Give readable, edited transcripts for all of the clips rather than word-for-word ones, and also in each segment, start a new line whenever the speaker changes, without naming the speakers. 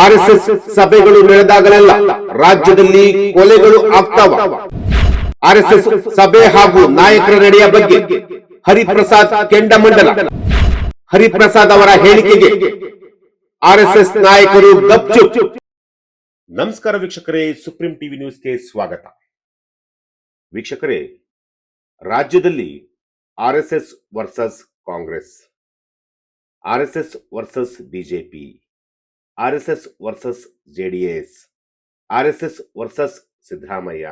RSS ಸಭೆಗಳು ನಡೆದಾಗಲೆಲ್ಲ ರಾಜ್ಯದಲ್ಲಿ ಕೊಲೆಗಳು ಆಗ್ತಾವ. ಆರ್ಎಸ್ಎಸ್ ಸಭೆ ಹಾಗೂ ನಾಯಕರ ನಡೆಯ ಬಗ್ಗೆ ಹರಿಪ್ರಸಾದ್ ಕೆಂಡಮಂಡಲ. ಹರಿಪ್ರಸಾದ್ ಅವರ ಹೇಳಿಕೆಗೆ ಆರ್ಎಸ್ಎಸ್ ನಾಯಕರು ಗಪ್ಚುಪ್. ನಮಸ್ಕಾರ ವೀಕ್ಷಕರೇ, ಸುಪ್ರೀಂ ಟಿವಿ ನ್ಯೂಸ್ಗೆ ಸ್ವಾಗತ. ವೀಕ್ಷಕರೇ, ರಾಜ್ಯದಲ್ಲಿ RSS versus Congress, RSS versus BJP, RSS versus JDS, RSS versus Siddaramaiah,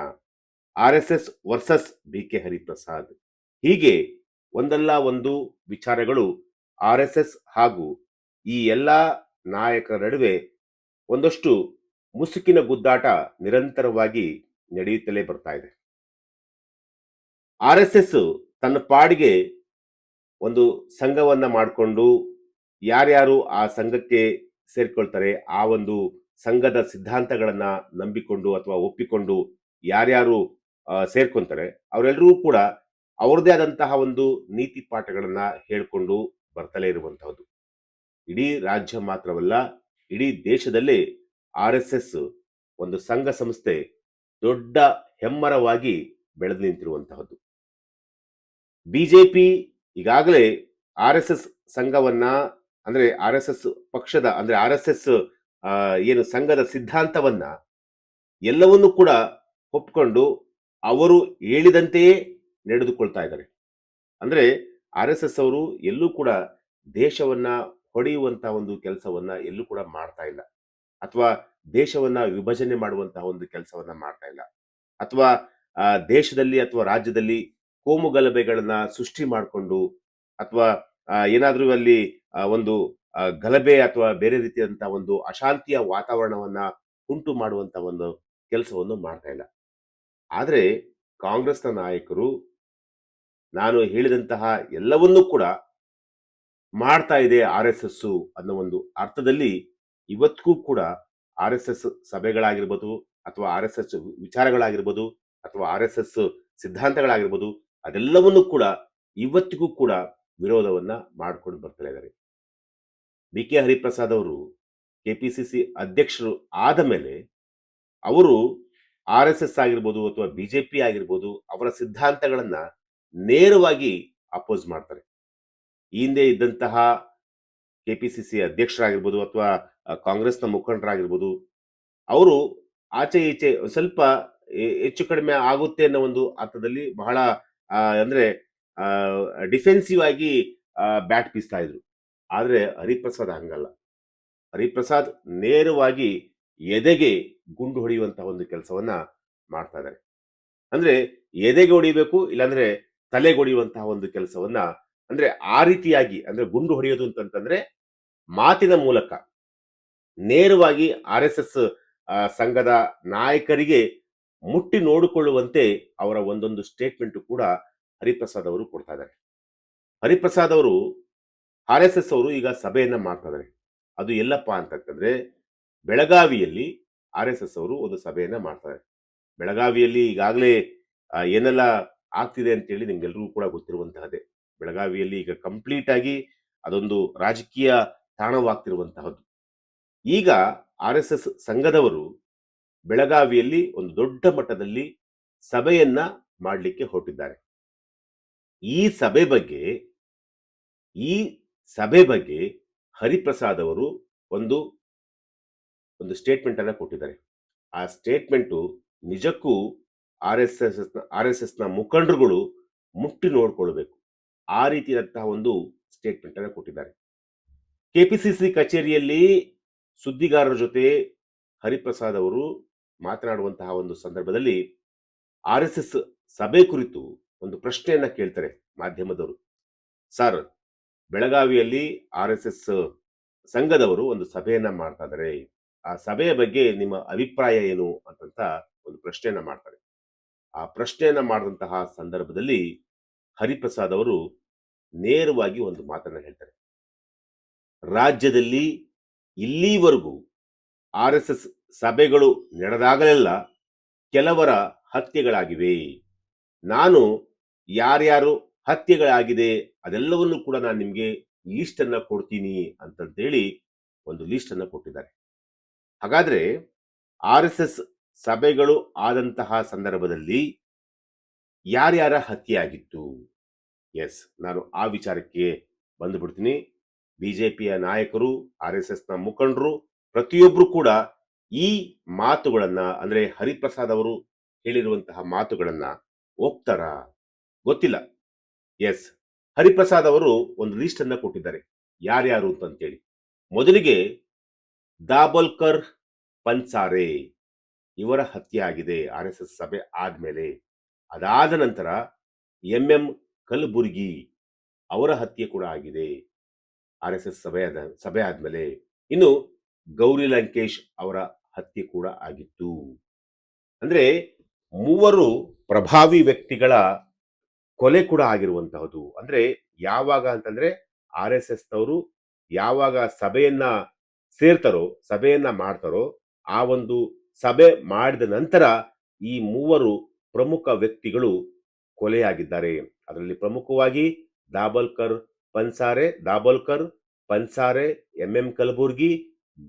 RSS versus BK Hariprasad, ಹೀಗೆ ಒಂದಲ್ಲ ಒಂದು ವಿಚಾರಗಳು ಆರ್ಎಸ್ಎಸ್ ಹಾಗೂ ಈ ಎಲ್ಲ ನಾಯಕರ ನಡುವೆ ಒಂದಷ್ಟು ಮುಸುಕಿನ ಗುದ್ದಾಟ ನಿರಂತರವಾಗಿ ನಡೆಯುತ್ತಲೇ ಬರ್ತಾ ಇದೆ. ಆರ್ಎಸ್ಎಸ್ ತನ್ನ ಪಾಡಿಗೆ ಒಂದು ಸಂಘವನ್ನ ಮಾಡಿಕೊಂಡು ಯಾರ್ಯಾರು ಆ ಸಂಘಕ್ಕೆ ಸೇರ್ಕೊಳ್ತಾರೆ, ಆ ಒಂದು ಸಂಘದ ಸಿದ್ಧಾಂತಗಳನ್ನ ನಂಬಿಕೊಂಡು ಅಥವಾ ಒಪ್ಪಿಕೊಂಡು ಯಾರ್ಯಾರು ಸೇರ್ಕೊಂತಾರೆ ಅವರೆಲ್ಲರೂ ಕೂಡ ಅವ್ರದೇ ಆದಂತಹ ಒಂದು ನೀತಿ ಪಾಠಗಳನ್ನ ಹೇಳ್ಕೊಂಡು ಬರ್ತಲೇ ಇರುವಂತಹದ್ದು. ಇಡೀ ರಾಜ್ಯ ಮಾತ್ರವಲ್ಲ, ಇಡೀ ದೇಶದಲ್ಲೇ ಆರ್ಎಸ್ಎಸ್ ಒಂದು ಸಂಘ ಸಂಸ್ಥೆ ದೊಡ್ಡ ಹೆಮ್ಮರವಾಗಿ ಬೆಳೆದು ನಿಂತಿರುವಂತಹದ್ದು. ಬಿಜೆಪಿ ಈಗಾಗಲೇ ಆರ್ಎಸ್ಎಸ್ ಸಂಘವನ್ನ, ಅಂದ್ರೆ ಆರ್ಎಸ್ಎಸ್ ಪಕ್ಷದ, ಅಂದ್ರೆ ಆರ್ಎಸ್ಎಸ್ ಏನು ಸಂಘದ ಸಿದ್ಧಾಂತವನ್ನ ಎಲ್ಲವನ್ನೂ ಕೂಡ ಒಪ್ಕೊಂಡು ಅವರು ಹೇಳಿದಂತೆಯೇ ನಡೆದುಕೊಳ್ತಾ ಇದ್ದಾರೆ. ಅಂದ್ರೆ ಆರ್ಎಸ್ಎಸ್ ಅವರು ಎಲ್ಲೂ ಕೂಡ ದೇಶವನ್ನ ಹೊಡೆಯುವಂತಹ ಒಂದು ಕೆಲಸವನ್ನ ಎಲ್ಲೂ ಕೂಡ ಮಾಡ್ತಾ ಇಲ್ಲ, ಅಥವಾ ದೇಶವನ್ನ ವಿಭಜನೆ ಮಾಡುವಂತಹ ಒಂದು ಕೆಲಸವನ್ನ ಮಾಡ್ತಾ ಇಲ್ಲ, ಅಥವಾ ದೇಶದಲ್ಲಿ ಅಥವಾ ರಾಜ್ಯದಲ್ಲಿ ಕೋಮು ಗಲಭೆಗಳನ್ನ ಸೃಷ್ಟಿ ಮಾಡಿಕೊಂಡು ಅಥವಾ ಏನಾದ್ರೂ ಅಲ್ಲಿ ಒಂದು ಗಲಭೆ ಅಥವಾ ಬೇರೆ ರೀತಿಯಾದಂತಹ ಒಂದು ಅಶಾಂತಿಯ ವಾತಾವರಣವನ್ನ ಉಂಟು ಮಾಡುವಂತ ಒಂದು ಕೆಲಸವನ್ನು ಮಾಡ್ತಾ ಇಲ್ಲ. ಆದ್ರೆ ಕಾಂಗ್ರೆಸ್ನ ನಾಯಕರು ನಾನು ಹೇಳಿದಂತಹ ಎಲ್ಲವನ್ನೂ ಕೂಡ ಮಾಡ್ತಾ ಇದೆ ಆರ್ಎಸ್ಎಸ್ ಅನ್ನೋ ಒಂದು ಅರ್ಥದಲ್ಲಿ ಇವತ್ತಿಗೂ ಕೂಡ ಆರ್ಎಸ್ಎಸ್ ಸಭೆಗಳಾಗಿರ್ಬೋದು ಅಥವಾ ಆರ್ಎಸ್ಎಸ್ ವಿಚಾರಗಳಾಗಿರ್ಬೋದು ಅಥವಾ ಆರ್ಎಸ್ಎಸ್ ಸಿದ್ಧಾಂತಗಳಾಗಿರ್ಬೋದು ಅದೆಲ್ಲವನ್ನೂ ಕೂಡ ಇವತ್ತಿಗೂ ಕೂಡ ವಿರೋಧವನ್ನ ಮಾಡ್ಕೊಂಡು ಬರ್ತಾ ಇದ್ದಾರೆ. ಬಿಕೆ ಹರಿಪ್ರಸಾದ್ ಅವರು ಕೆಪಿಸಿಸಿ ಅಧ್ಯಕ್ಷರು ಆದ ಮೇಲೆ ಅವರು ಆರ್ಎಸ್ಎಸ್ ಆಗಿರ್ಬೋದು ಅಥವಾ ಬಿಜೆಪಿ ಆಗಿರ್ಬೋದು ಅವರ ಸಿದ್ಧಾಂತಗಳನ್ನ ನೇರವಾಗಿ ಅಪೋಸ್ ಮಾಡ್ತಾರೆ. ಈ ಹಿಂದೆ ಇದ್ದಂತಹ ಕೆಪಿಸಿಸಿ ಅಧ್ಯಕ್ಷರಾಗಿರ್ಬೋದು ಅಥವಾ ಕಾಂಗ್ರೆಸ್ನ ಮುಖಂಡರಾಗಿರ್ಬೋದು ಅವರು ಆಚೆ ಈಚೆ ಸ್ವಲ್ಪ ಹೆಚ್ಚು ಕಡಿಮೆ ಆಗುತ್ತೆ ಅನ್ನೋ ಒಂದು ಅರ್ಥದಲ್ಲಿ ಬಹಳ ಅಂದ್ರೆ ಡಿಫೆನ್ಸಿವ್ ಆಗಿ ಬ್ಯಾಟ್ ಬೀಸ್ತಾ ಇದ್ರು. ಆದ್ರೆ ಹರಿಪ್ರಸಾದ್ ಹಂಗಲ್ಲ. ಹರಿಪ್ರಸಾದ್ ನೇರವಾಗಿ ಎದೆಗೆ ಗುಂಡು ಹೊಡೆಯುವಂತಹ ಒಂದು ಕೆಲಸವನ್ನ ಮಾಡ್ತಾ ಇದ್ದಾರೆ. ಅಂದ್ರೆ ಎದೆಗೆ ಹೊಡಿಬೇಕು, ಇಲ್ಲಾಂದ್ರೆ ತಲೆಗೆ ಹೊಡೆಯುವಂತಹ ಒಂದು ಕೆಲಸವನ್ನ, ಅಂದ್ರೆ ಆ ರೀತಿಯಾಗಿ, ಅಂದ್ರೆ ಗುಂಡು ಹೊಡೆಯೋದು ಅಂತಂತಂದ್ರೆ ಮಾತಿನ ಮೂಲಕ ನೇರವಾಗಿ ಆರ್ಎಸ್ಎಸ್ ಸಂಘದ ನಾಯಕರಿಗೆ ಮುಟ್ಟಿ ನೋಡಿಕೊಳ್ಳುವಂತೆ ಅವರ ಒಂದೊಂದು ಸ್ಟೇಟ್ಮೆಂಟ್ ಕೂಡ ಹರಿಪ್ರಸಾದ್ ಅವರು ಕೊಡ್ತಾ ಇದ್ದಾರೆ. ಹರಿಪ್ರಸಾದ್ ಅವರು ಆರ್ಎಸ್ಎಸ್ ಅವರು ಈಗ ಸಭೆಯನ್ನ ಮಾಡ್ತಾ ಇದ್ದಾರೆ. ಅದು ಎಲ್ಲಪ್ಪ ಅಂತಂದ್ರೆ ಬೆಳಗಾವಿಯಲ್ಲಿ ಆರ್ಎಸ್ಎಸ್ ಅವರು ಒಂದು ಸಭೆಯನ್ನ ಮಾಡ್ತಾರೆ. ಬೆಳಗಾವಿಯಲ್ಲಿ ಈಗಾಗಲೇ ಏನೆಲ್ಲ ಆಗ್ತಿದೆ ಅಂತೇಳಿ ನಿಮ್ಗೆಲ್ರಿಗೂ ಕೂಡ ಗೊತ್ತಿರುವಂತಹದ್ದೇ. ಬೆಳಗಾವಿಯಲ್ಲಿ ಈಗ ಕಂಪ್ಲೀಟ್ ಆಗಿ ಅದೊಂದು ರಾಜಕೀಯ ತಾಣವಾಗ್ತಿರುವಂತಹದ್ದು. ಈಗ ಆರ್ಎಸ್ಎಸ್ ಸಂಘದವರು ಬೆಳಗಾವಿಯಲ್ಲಿ ಒಂದು ದೊಡ್ಡ ಮಟ್ಟದಲ್ಲಿ ಸಭೆಯನ್ನ ಮಾಡಲಿಕ್ಕೆ ಹೊರಟಿದ್ದಾರೆ. ಈ ಸಭೆ ಬಗ್ಗೆ ಹರಿಪ್ರಸಾದ್ ಅವರು ಒಂದು ಸ್ಟೇಟ್ಮೆಂಟ್ ಅನ್ನ ಕೊಟ್ಟಿದ್ದಾರೆ. ಆ ಸ್ಟೇಟ್ಮೆಂಟು ನಿಜಕ್ಕೂ ಆರ್ ಎಸ್ ಎಸ್ ನ ಮುಖಂಡರುಗಳು ಮುಟ್ಟಿ ನೋಡ್ಕೊಳ್ಬೇಕು. ಆ ರೀತಿಯಾದಂತಹ ಒಂದು ಸ್ಟೇಟ್ಮೆಂಟ್ ಅನ್ನ ಕೊಟ್ಟಿದ್ದಾರೆ. ಕೆಪಿಸಿಸಿ ಕಚೇರಿಯಲ್ಲಿ ಸುದ್ದಿಗಾರರ ಜೊತೆ ಹರಿಪ್ರಸಾದ್ ಅವರು ಮಾತನಾಡುವಂತಹ ಒಂದು ಸಂದರ್ಭದಲ್ಲಿ ಆರ್ಎಸ್ಎಸ್ ಸಭೆ ಕುರಿತು ಒಂದು ಪ್ರಶ್ನೆಯನ್ನ ಕೇಳ್ತಾರೆ ಮಾಧ್ಯಮದವರು. ಸರ್, ಬೆಳಗಾವಿಯಲ್ಲಿ ಆರ್ಎಸ್ಎಸ್ ಸಂಘದವರು ಒಂದು ಸಭೆಯನ್ನ ಮಾಡ್ತಾ ಇದ್ದಾರೆ, ಆ ಸಭೆಯ ಬಗ್ಗೆ ನಿಮ್ಮ ಅಭಿಪ್ರಾಯ ಏನು ಅಂತಂತ ಒಂದು ಪ್ರಶ್ನೆಯನ್ನ ಮಾಡ್ತಾರೆ. ಆ ಪ್ರಶ್ನೆಯನ್ನ ಮಾಡಿದಂತಹ ಸಂದರ್ಭದಲ್ಲಿ ಹರಿಪ್ರಸಾದ್ ಅವರು ನೇರವಾಗಿ ಒಂದು ಮಾತನ್ನ ಹೇಳ್ತಾರೆ. ರಾಜ್ಯದಲ್ಲಿ ಇಲ್ಲಿವರೆಗೂ ಆರ್ಎಸ್ಎಸ್ ಸಭೆಗಳು ನಡೆದಾಗಲೆಲ್ಲ ಕೆಲವರ ಹತ್ಯೆಗಳಾಗಿವೆ. ನಾನು ಯಾರ್ಯಾರು ಹತ್ಯೆಗಳಾಗಿದೆ ಅದೆಲ್ಲವನ್ನೂ ಕೂಡ ನಾನು ನಿಮ್ಗೆ ಲಿಸ್ಟ್ ಅನ್ನ ಕೊಡ್ತೀನಿ ಅಂತಂತೇಳಿ ಒಂದು ಲಿಸ್ಟ್ ಅನ್ನ ಕೊಟ್ಟಿದ್ದಾರೆ. ಹಾಗಾದ್ರೆ ಆರ್ಎಸ್ಎಸ್ ಸಭೆಗಳು ಆದಂತಹ ಸಂದರ್ಭದಲ್ಲಿ ಯಾರ್ಯಾರ ಹತ್ಯೆಯಾಗಿತ್ತು? ಎಸ್, ನಾನು ಆ ವಿಚಾರಕ್ಕೆ ಬಂದುಬಿಡ್ತೀನಿ. ಬಿಜೆಪಿಯ ನಾಯಕರು, ಆರ್ಎಸ್ಎಸ್ನ ಮುಖಂಡರು ಪ್ರತಿಯೊಬ್ರು ಕೂಡ ಈ ಮಾತುಗಳನ್ನ, ಅಂದ್ರೆ ಹರಿಪ್ರಸಾದ್ ಅವರು ಹೇಳಿರುವಂತಹ ಮಾತುಗಳನ್ನ ಒಪ್ತಾರ? ಗೊತ್ತಿಲ್ಲ. ಎಸ್, ಹರಿಪ್ರಸಾದ್ ಅವರು ಒಂದು ಲಿಸ್ಟ್ ಅನ್ನ ಕೊಟ್ಟಿದ್ದಾರೆ ಯಾರ್ಯಾರು ಅಂತಂತೇಳಿ. ಮೊದಲಿಗೆ ದಾಬೋಲ್ಕರ್ ಪನ್ಸಾರೆ ಇವರ ಹತ್ಯೆ ಆಗಿದೆ ಆರ್ಎಸ್ಎಸ್ ಸಭೆ ಆದ್ಮೇಲೆ. ಅದಾದ ನಂತರ ಎಂ ಕಲಬುರ್ಗಿ ಅವರ ಹತ್ಯೆ ಕೂಡ ಆಗಿದೆ ಆರ್ಎಸ್ಎಸ್ ಸಭೆ ಆದ್ಮೇಲೆ. ಇನ್ನು ಗೌರಿ ಲಂಕೇಶ್ ಅವರ ಹತ್ಯೆ ಕೂಡ ಆಗಿತ್ತು. ಅಂದ್ರೆ ಮೂವರು ಪ್ರಭಾವಿ ವ್ಯಕ್ತಿಗಳ ಕೊಲೆ ಕೂಡ ಆಗಿರುವಂತಹದ್ದು. ಅಂದ್ರೆ ಯಾವಾಗ ಅಂತಂದ್ರೆ ಆರ್ಎಸ್ಎಸ್ ನವರು ಯಾವಾಗ ಸಭೆಯನ್ನ ಸೇರ್ತಾರೋ, ಸಭೆಯನ್ನ ಮಾಡ್ತಾರೋ, ಆ ಒಂದು ಸಭೆ ಮಾಡಿದ ನಂತರ ಈ ಮೂವರು ಪ್ರಮುಖ ವ್ಯಕ್ತಿಗಳು ಕೊಲೆಯಾಗಿದ್ದಾರೆ. ಅದರಲ್ಲಿ ಪ್ರಮುಖವಾಗಿ ದಾಬೋಲ್ಕರ್ ಪನ್ಸಾರೆ, ಕಲಬುರ್ಗಿ,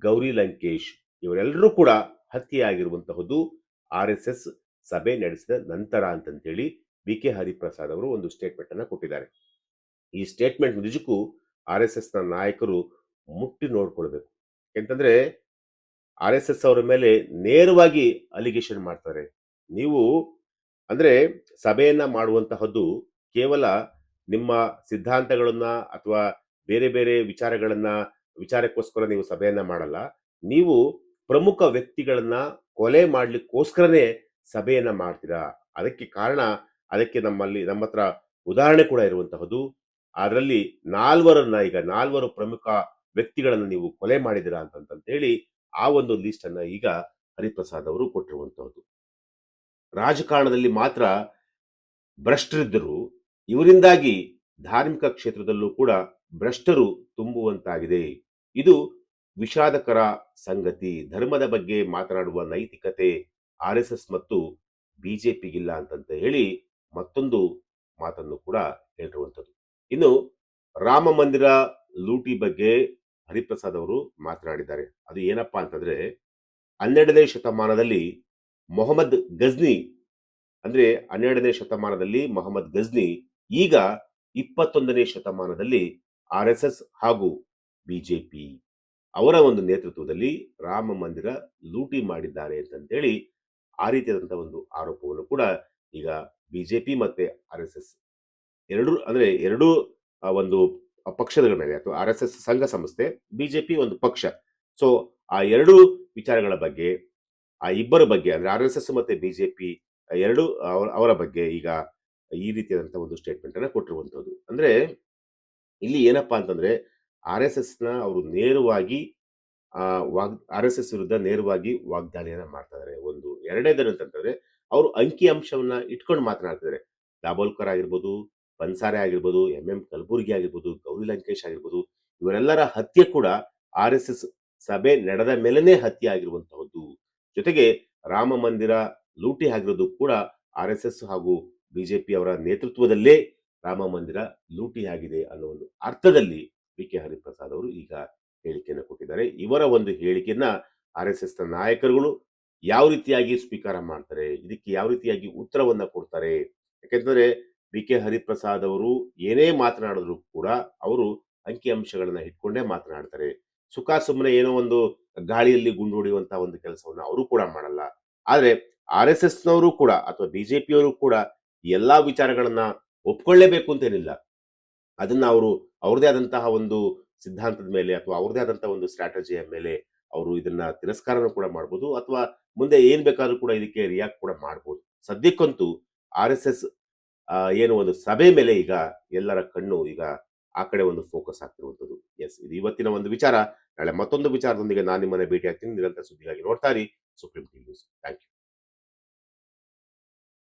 ಗೌರಿ ಲಂಕೇಶ್ ಇವರೆಲ್ಲರೂ ಕೂಡ ಹತ್ಯೆಯಾಗಿರುವಂತಹದ್ದು ಆರ್ಎಸ್ಎಸ್ ಸಭೆ ನಡೆಸಿದ ನಂತರ ಅಂತಂತೇಳಿ ಬಿ.ಕೆ. ಹರಿಪ್ರಸಾದ್ ಅವರು ಒಂದು ಸ್ಟೇಟ್ಮೆಂಟ್ ಅನ್ನ ಕೊಟ್ಟಿದ್ದಾರೆ. ಈ ಸ್ಟೇಟ್ಮೆಂಟ್ ನಿಜಕ್ಕೂ ಆರ್ಎಸ್ಎಸ್ ನ ನಾಯಕರು ಮುಟ್ಟಿ ನೋಡ್ಕೊಳ್ಬೇಕು. ಯಾಕಂತಂದ್ರೆ ಆರ್ಎಸ್ಎಸ್ ಅವರ ಮೇಲೆ ನೇರವಾಗಿ ಅಲಿಗೇಷನ್ ಮಾಡ್ತಾರೆ. ನೀವು ಅಂದ್ರೆ ಸಭೆಯನ್ನ ಮಾಡುವಂತಹದ್ದು ಕೇವಲ ನಿಮ್ಮ ಸಿದ್ಧಾಂತಗಳನ್ನ ಅಥವಾ ಬೇರೆ ಬೇರೆ ವಿಚಾರಕ್ಕೋಸ್ಕರ ನೀವು ಸಭೆಯನ್ನ ಮಾಡಲ್ಲ. ನೀವು ಪ್ರಮುಖ ವ್ಯಕ್ತಿಗಳನ್ನ ಕೊಲೆ ಮಾಡ್ಲಿಕ್ಕೋಸ್ಕರನೇ ಸಭೆಯನ್ನ ಮಾಡ್ತೀರಾ. ಅದಕ್ಕೆ ಕಾರಣ, ಅದಕ್ಕೆ ನಮ್ಮ ಹತ್ರ ಉದಾಹರಣೆ ಕೂಡ ಇರುವಂತಹದ್ದು. ಅದರಲ್ಲಿ ನಾಲ್ವರು ಪ್ರಮುಖ ವ್ಯಕ್ತಿಗಳನ್ನು ನೀವು ಕೊಲೆ ಮಾಡಿದಿರಾ ಅಂತ ಹೇಳಿ ಆ ಒಂದು ಲಿಸ್ಟ್ ಅನ್ನ ಈಗ ಹರಿಪ್ರಸಾದ್ ಅವರು ಕೊಟ್ಟಿರುವಂತಹದ್ದು. ರಾಜಕಾರಣದಲ್ಲಿ ಮಾತ್ರ ಭ್ರಷ್ಟರಿದ್ದರು, ಇವರಿಂದಾಗಿ ಧಾರ್ಮಿಕ ಕ್ಷೇತ್ರದಲ್ಲೂ ಕೂಡ ಭ್ರಷ್ಟರು ತುಂಬುವಂತಾಗಿದೆ. ಇದು ವಿಷಾದಕರ ಸಂಗತಿ. ಧರ್ಮದ ಬಗ್ಗೆ ಮಾತನಾಡುವ ನೈತಿಕತೆ ಆರ್ಎಸ್ಎಸ್ ಮತ್ತು ಬಿಜೆಪಿಗಿಲ್ಲ ಅಂತಂತ ಹೇಳಿ ಮತ್ತೊಂದು ಮಾತನ್ನು ಕೂಡ ಹೇಳಿರುವಂಥದ್ದು. ಇನ್ನು ರಾಮ ಮಂದಿರ ಲೂಟಿ ಬಗ್ಗೆ ಹರಿಪ್ರಸಾದ್ ಅವರು ಮಾತನಾಡಿದ್ದಾರೆ. ಅದು ಏನಪ್ಪಾ ಅಂತಂದ್ರೆ 12ನೇ ಶತಮಾನದಲ್ಲಿ ಮೊಹಮ್ಮದ್ ಗಜ್ನಿ, ಅಂದ್ರೆ 12ನೇ ಶತಮಾನದಲ್ಲಿ ಮೊಹಮ್ಮದ್ ಗಜ್ನಿ, ಈಗ 21ನೇ ಶತಮಾನದಲ್ಲಿ ಆರ್ಎಸ್ಎಸ್ ಹಾಗೂ ಬಿಜೆಪಿ ಅವರ ಒಂದು ನೇತೃತ್ವದಲ್ಲಿ ರಾಮ ಮಂದಿರ ಲೂಟಿ ಮಾಡಿದ್ದಾರೆ ಅಂತಂತೇಳಿ ಆ ರೀತಿಯಾದಂತಹ ಒಂದು ಆರೋಪವನ್ನು ಕೂಡ ಈಗ ಬಿಜೆಪಿ ಮತ್ತೆ ಆರ್ಎಸ್ಎಸ್ ಎರಡೂ ಒಂದು ಪಕ್ಷಗಳ ಮೇಲೆ, ಅಥವಾ ಆರ್ಎಸ್ಎಸ್ ಸಂಘ ಸಂಸ್ಥೆ, ಬಿಜೆಪಿ ಒಂದು ಪಕ್ಷ. ಸೊ ಆ ಎರಡೂ ವಿಚಾರಗಳ ಬಗ್ಗೆ, ಆ ಇಬ್ಬರ ಬಗ್ಗೆ, ಅಂದ್ರೆ ಆರ್ಎಸ್ಎಸ್ ಮತ್ತೆ ಬಿಜೆಪಿ ಎರಡು ಅವರ ಬಗ್ಗೆ ಈಗ ಈ ರೀತಿಯಾದಂತಹ ಒಂದು ಸ್ಟೇಟ್ಮೆಂಟ್ ಅನ್ನ ಕೊಟ್ಟಿರುವಂತದ್ದು. ಅಂದ್ರೆ ಇಲ್ಲಿ ಏನಪ್ಪಾ ಅಂತಂದ್ರೆ ಆರ್ಎಸ್ಎಸ್ ನ ಅವರು ನೇರವಾಗಿ ಆರ್ಎಸ್ಎಸ್ ವಿರುದ್ಧ ನೇರವಾಗಿ ವಾಗ್ದಾಳಿಯನ್ನ ಮಾಡ್ತಾ ಇದ್ದಾರೆ. ಒಂದು ಎರಡನೇದನ್ನು ಅಂತಂದ್ರೆ ಅವರು ಅಂಕಿ ಅಂಶವನ್ನ ಇಟ್ಕೊಂಡು ಮಾತನಾಡ್ತಿದ್ದಾರೆ. ದಾಬೋಲ್ಕರ್ ಆಗಿರ್ಬೋದು, ಪನ್ಸಾರೆ ಆಗಿರ್ಬೋದು, ಕಲಬುರ್ಗಿ ಆಗಿರ್ಬೋದು, ಗೌರಿ ಲಂಕೇಶ್ ಆಗಿರ್ಬೋದು, ಇವರೆಲ್ಲರ ಹತ್ಯೆ ಕೂಡ ಆರ್ಎಸ್ಎಸ್ ಸಭೆ ನಡೆದ ಮೇಲೆನೆ ಹತ್ಯೆ ಆಗಿರುವಂತಹದ್ದು. ಜೊತೆಗೆ ರಾಮ ಮಂದಿರ ಲೂಟಿ ಆಗಿರೋದು ಕೂಡ ಆರ್ಎಸ್ಎಸ್ ಹಾಗೂ ಬಿಜೆಪಿ ಅವರ ನೇತೃತ್ವದಲ್ಲೇ ರಾಮ ಮಂದಿರ ಲೂಟಿ ಆಗಿದೆ ಅನ್ನೋ ಒಂದು ಅರ್ಥದಲ್ಲಿ ಬಿ.ಕೆ. ಹರಿಪ್ರಸಾದ್ ಅವರು ಈಗ ಹೇಳಿಕೆಯನ್ನು ಕೊಟ್ಟಿದ್ದಾರೆ. ಇವರ ಒಂದು ಹೇಳಿಕೆಯನ್ನ ಆರ್ಎಸ್ಎಸ್ ನ ನಾಯಕರುಗಳು ಯಾವ ರೀತಿಯಾಗಿ ಸ್ವೀಕಾರ ಮಾಡ್ತಾರೆ, ಇದಕ್ಕೆ ಯಾವ ರೀತಿಯಾಗಿ ಉತ್ತರವನ್ನ ಕೊಡ್ತಾರೆ? ಯಾಕೆಂದ್ರೆ ಬಿ.ಕೆ. ಹರಿಪ್ರಸಾದ್ ಅವರು ಏನೇ ಮಾತನಾಡಿದ್ರು ಕೂಡ ಅವರು ಅಂಕಿ ಅಂಶಗಳನ್ನ ಇಟ್ಕೊಂಡೇ ಮಾತನಾಡ್ತಾರೆ. ಸುಖ ಸುಮ್ಮನೆ ಏನೋ ಒಂದು ಗಾಳಿಯಲ್ಲಿ ಗುಂಡು ಹೊಡೆಯುವಂತಹ ಒಂದು ಕೆಲಸವನ್ನ ಅವರು ಕೂಡ ಮಾಡಲ್ಲ. ಆದ್ರೆ ಆರ್ಎಸ್ಎಸ್ ನವರು ಕೂಡ ಅಥವಾ ಬಿಜೆಪಿಯವರು ಕೂಡ ಎಲ್ಲಾ ವಿಚಾರಗಳನ್ನ ಒಪ್ಕೊಳ್ಳೇಬೇಕು ಅಂತೇನಿಲ್ಲ. ಅದನ್ನ ಅವರು ಅವ್ರದೇ ಆದಂತಹ ಒಂದು ಸಿದ್ಧಾಂತದ ಮೇಲೆ ಅಥವಾ ಅವ್ರದೇ ಆದಂತಹ ಒಂದು ಸ್ಟ್ರಾಟಜಿಯ ಮೇಲೆ ಅವರು ಇದನ್ನ ತಿರಸ್ಕಾರನೂ ಕೂಡ ಮಾಡ್ಬೋದು, ಅಥವಾ ಮುಂದೆ ಏನ್ ಬೇಕಾದ್ರೂ ಕೂಡ ಇದಕ್ಕೆ ರಿಯಾಕ್ಟ್ ಕೂಡ ಮಾಡ್ಬೋದು. ಸದ್ಯಕ್ಕಂತೂ ಆರ್ಎಸ್ಎಸ್ ಏನು ಒಂದು ಸಭೆ ಮೇಲೆ ಈಗ ಎಲ್ಲರ ಕಣ್ಣು ಈಗ ಆ ಕಡೆ ಒಂದು ಫೋಕಸ್ ಆಗ್ತಿರುವಂತದ್ದು. ಎಸ್, ಇದು ಇವತ್ತಿನ ಒಂದು ವಿಚಾರ. ನಾಳೆ ಮತ್ತೊಂದು ವಿಚಾರದೊಂದಿಗೆ ನಾನು ನಿಮ್ಮನ್ನ ಭೇಟಿ ಆಗ್ತೀನಿ. ನಿರಂತರ ಸುದ್ದಿಗಾಗಿ ನೋಡ್ತಾ ಇರಿ supreme TV news. Thank you.